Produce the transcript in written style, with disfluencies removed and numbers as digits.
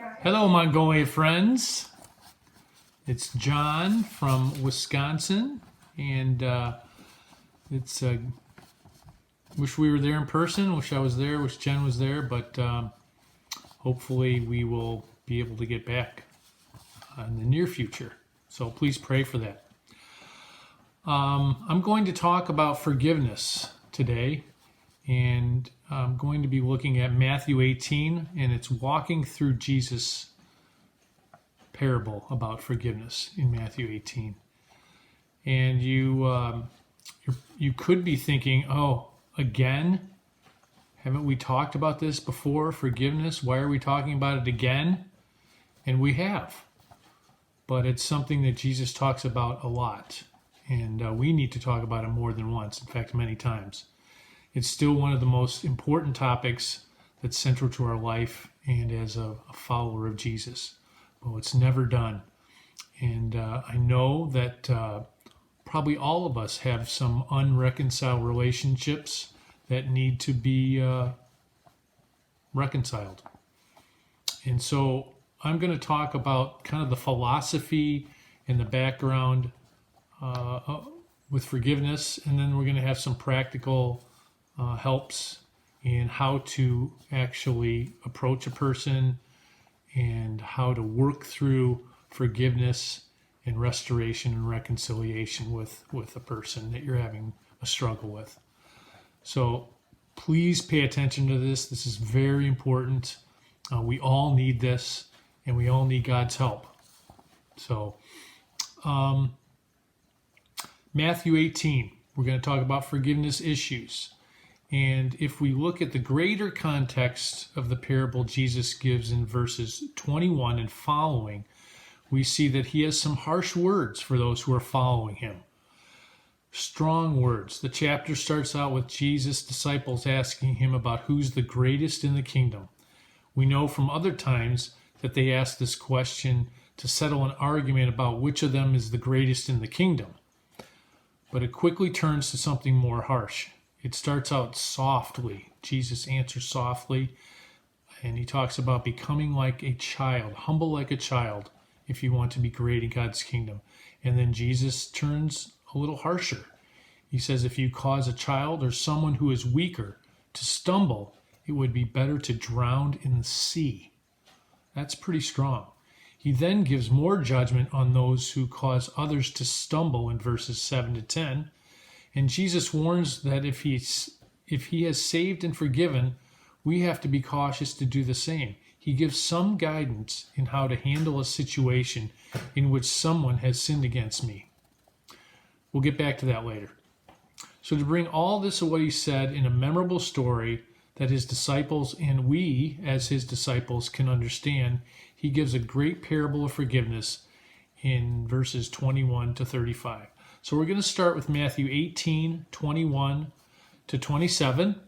Hello, Mongolia friends. It's John from Wisconsin, and it's wish we were there in person. Wish I was there. Wish Jen was there, but hopefully we will be able to get back in the near future. So please pray for that. I'm going to talk about forgiveness today, and I'm going to be looking at Matthew 18, and it's walking through Jesus' parable about forgiveness in Matthew 18. And you could be thinking, oh, again? Haven't we talked about this before, forgiveness? Why are we talking about it again? And we have. But it's something that Jesus talks about a lot. And we need to talk about it more than once, in fact, many times. It's still one of the most important topics that's central to our life and as a follower of Jesus. But it's never done. And I know that probably all of us have some unreconciled relationships that need to be reconciled. And so I'm going to talk about kind of the philosophy and the background with forgiveness, and then we're going to have some practical helps in how to actually approach a person and how to work through forgiveness and restoration and reconciliation with a person that you're having a struggle with. So please pay attention to this. This is very important. We all need this, and we all need God's help. So Matthew 18, we're going to talk about forgiveness issues. And if we look at the greater context of the parable Jesus gives in verses 21 and following, we see that he has some harsh words for those who are following him. Strong words. The chapter starts out with Jesus' disciples asking him about who's the greatest in the kingdom. We know from other times that they asked this question to settle an argument about which of them is the greatest in the kingdom. But it quickly turns to something more harsh. It starts out softly. Jesus answers softly, and he talks about becoming like a child, humble like a child, if you want to be great in God's kingdom. And then Jesus turns a little harsher. He says if you cause a child or someone who is weaker to stumble, it would be better to drown in the sea. That's pretty strong. He then gives more judgment on those who cause others to stumble in verses 7 to 10. And Jesus warns that if he has saved and forgiven, we have to be cautious to do the same. He gives some guidance in how to handle a situation in which someone has sinned against me. We'll get back to that later. So to bring all this of what he said in a memorable story that his disciples and we as his disciples can understand, he gives a great parable of forgiveness in verses 21 to 35. So we're going to start with Matthew 18, 21 to 27.